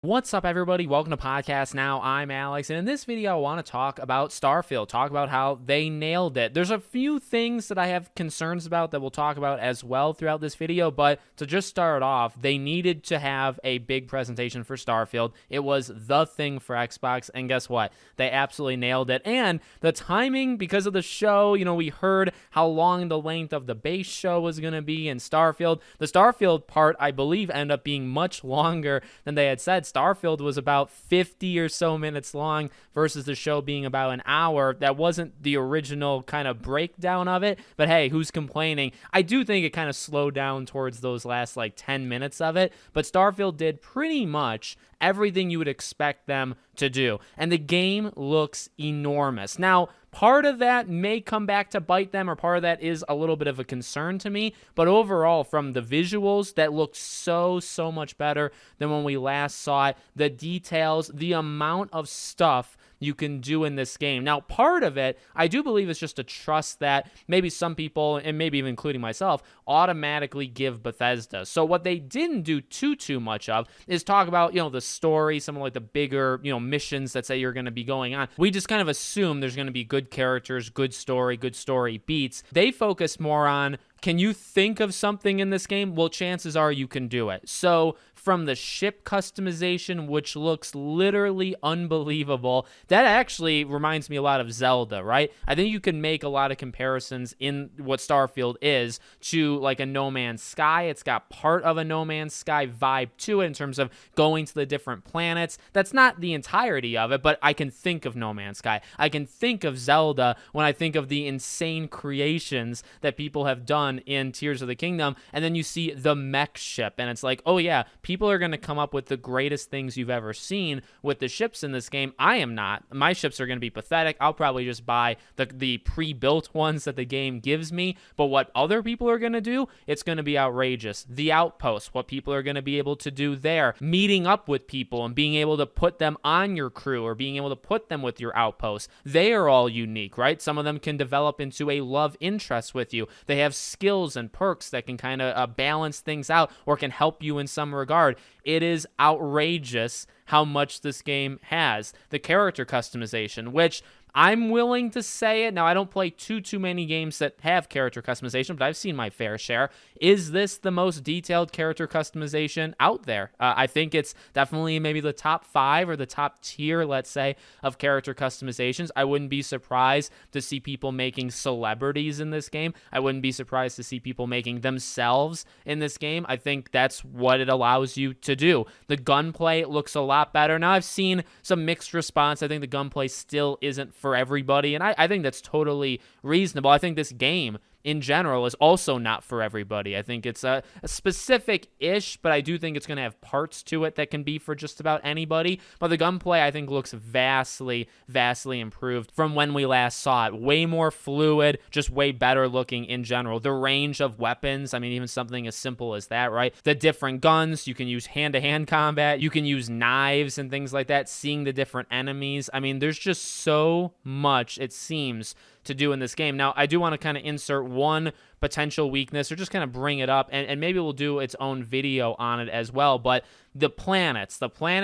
What's up, everybody? Welcome to Podcast Now. I'm Alex, and in this video, I want to talk about Starfield, talk about how they nailed it. There's a few things that I have concerns about that we'll talk about as well throughout this video, but to just start off, they needed to have a big presentation for Starfield. It was the thing for Xbox, and guess what? They absolutely nailed it. And the timing, because of the show, we heard how long the length of the base show was going to be in Starfield. The Starfield part, I believe, ended up being much longer than they had said. Starfield was about 50 or so minutes long versus the show being about an hour. That wasn't the original kind of breakdown of it, but hey, who's complaining? I do think it kind of slowed down towards those last 10 minutes of it, but Starfield did pretty much everything you would expect them to do. And the game looks enormous. Now, part of that may come back to bite them, or part of that is a little bit of a concern to me. But overall, from the visuals, that looked so much better than when we last saw it. The details, the amount of stuff you can do in this game. Now, part of it, I do believe, is just a trust that maybe some people, and maybe even including myself, automatically give Bethesda. So what they didn't do too much of is talk about, the story, some of the bigger, missions that say you're going to be going on. We just kind of assume there's going to be good characters, good story beats. They focus more on, can you think of something in this game? Well, chances are you can do it. So from the ship customization, which looks literally unbelievable, that actually reminds me a lot of Zelda, right? I think you can make a lot of comparisons in what Starfield is to a No Man's Sky. It's got part of a No Man's Sky vibe to it in terms of going to the different planets. That's not the entirety of it, but I can think of No Man's Sky. I can think of Zelda when I think of the insane creations that people have done in Tears of the Kingdom. And then you see the mech ship, and it's like, oh yeah, people are going to come up with the greatest things you've ever seen with the ships in this game. I am not. My ships are going to be pathetic. I'll probably just buy the pre-built ones that the game gives me. But what other people are going to do, it's going to be outrageous. The Outposts, what people are going to be able to do there, meeting up with people and being able to put them on your crew or being able to put them with your outposts, they are all unique, right? Some of them can develop into a love interest with you. They have skills and perks that can kind of balance things out or can help you in some regard. It is outrageous how much this game has. The character customization, which I'm willing to say it. Now, I don't play too many games that have character customization, but I've seen my fair share. Is this the most detailed character customization out there? I think it's definitely maybe the top 5 or the top tier, let's say, of character customizations. I wouldn't be surprised to see people making celebrities in this game. I wouldn't be surprised to see people making themselves in this game. I think that's what it allows you to do. The gunplay looks a lot better. Now, I've seen some mixed response. I think the gunplay still isn't for everybody, and I think that's totally reasonable. I think this game in general is also not for everybody. I think it's a specific-ish, but I do think it's going to have parts to it that can be for just about anybody. But the gunplay, I think, looks vastly improved from when we last saw it. Way more fluid, just way better looking in general. The range of weapons, I mean, even something as simple as that, right? The different guns, you can use hand-to-hand combat, you can use knives and things like that, seeing the different enemies. I mean, there's just so much, it seems, to do in this game. Now, I do want to kind of insert one potential weakness or just kind of bring it up, and maybe we'll do its own video on it as well, but the planets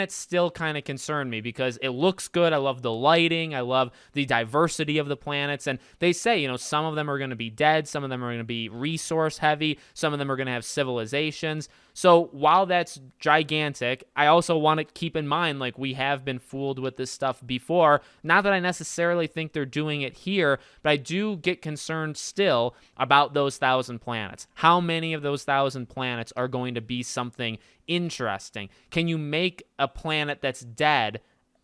still kind of concern me because it looks good. I love the lighting. I love the diversity of the planets, and they say, some of them are going to be dead, some of them are going to be resource heavy, some of them are going to have civilizations. So while that's gigantic, I also want to keep in mind, we have been fooled with this stuff before. Not that I necessarily think they're doing it here, but I do get concerned still about those 1,000 planets. How many of those 1,000 planets are going to be something interesting? Can you make a planet that's dead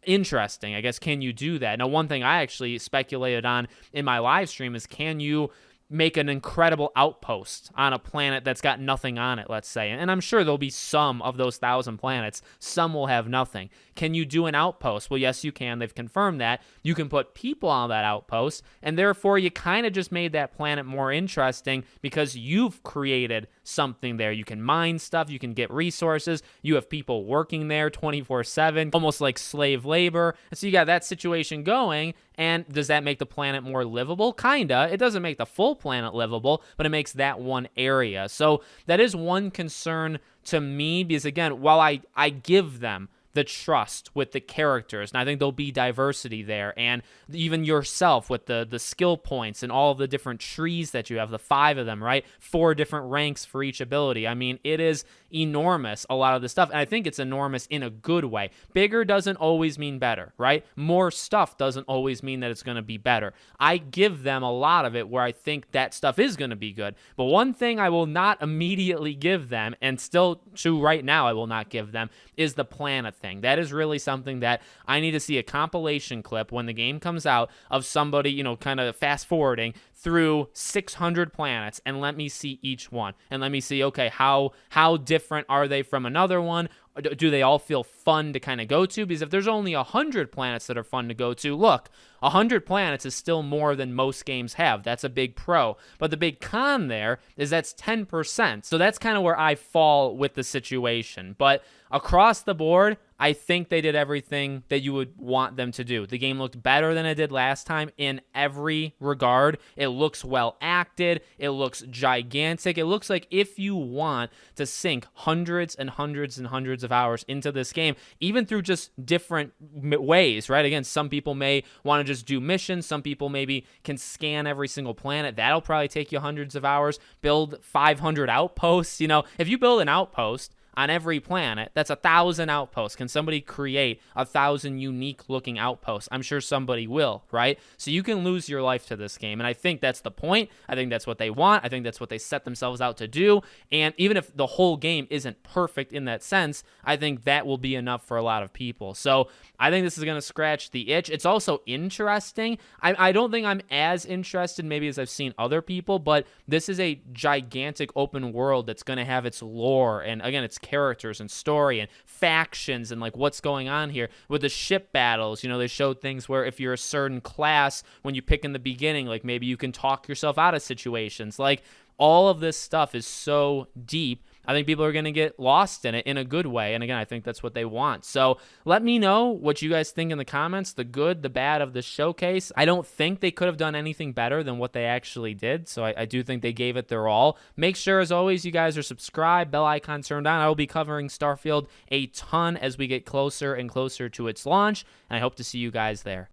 interesting? I guess, can you do that? Now, one thing I actually speculated on in my live stream is, can you make an incredible outpost on a planet that's got nothing on it, let's say? And I'm sure there'll be some of those 1,000 planets. Some will have nothing. Can you do an outpost? Well, yes, you can. They've confirmed that. You can put people on that outpost, and therefore you kind of just made that planet more interesting because you've created something there. You can mine stuff. You can get resources. You have people working there 24/7, almost like slave labor. And so you got that situation going. And does that make the planet more livable? Kinda. It doesn't make the full planet livable, but it makes that one area. So that is one concern to me because, again, while I give them the trust with the characters, and I think there'll be diversity there, and even yourself with the skill points and all of the different trees that you have, the 5 of them, right? 4 different ranks for each ability. I mean, it is enormous, a lot of this stuff, and I think it's enormous in a good way. Bigger doesn't always mean better, right? More stuff doesn't always mean that it's going to be better. I give them a lot of it where I think that stuff is going to be good, but one thing I will not immediately give them, and still to right now I will not give them, is the planet thing. That is really something that I need to see a compilation clip when the game comes out of somebody, kind of fast forwarding through 600 planets and let me see each one and let me see, okay, how different are they from another one? Do they all feel fun to kind of go to? Because if there's only 100 planets that are fun to go to, look, 100 planets is still more than most games have. That's a big pro. But the big con there is that's 10%. So that's kind of where I fall with the situation. But across the board, I think they did everything that you would want them to do. The game looked better than it did last time in every regard. It looks well acted. It looks gigantic. It looks like if you want to sink hundreds and hundreds and hundreds of hours into this game, even through just different ways, right? Again, some people may want to just do missions. Some people maybe can scan every single planet. That'll probably take you hundreds of hours. Build 500 outposts. If you build an outpost on every planet, that's 1,000 outposts. Can somebody create 1,000 unique looking outposts? I'm sure somebody will, right? So you can lose your life to this game. And I think that's the point. I think that's what they want. I think that's what they set themselves out to do. And even if the whole game isn't perfect in that sense, I think that will be enough for a lot of people. So I think this is going to scratch the itch. It's also interesting. I don't think I'm as interested maybe as I've seen other people, but this is a gigantic open world that's going to have its lore. And again, it's characters and story and factions and like what's going on here with the ship battles. They showed things where if you're a certain class, when you pick in the beginning, like maybe you can talk yourself out of situations. Like all of this stuff is so deep. I think people are going to get lost in it in a good way. And again, I think that's what they want. So let me know what you guys think in the comments, the good, the bad of the showcase. I don't think they could have done anything better than what they actually did. So I do think they gave it their all. Make sure, as always, you guys are subscribed, bell icon turned on. I will be covering Starfield a ton as we get closer and closer to its launch. And I hope to see you guys there.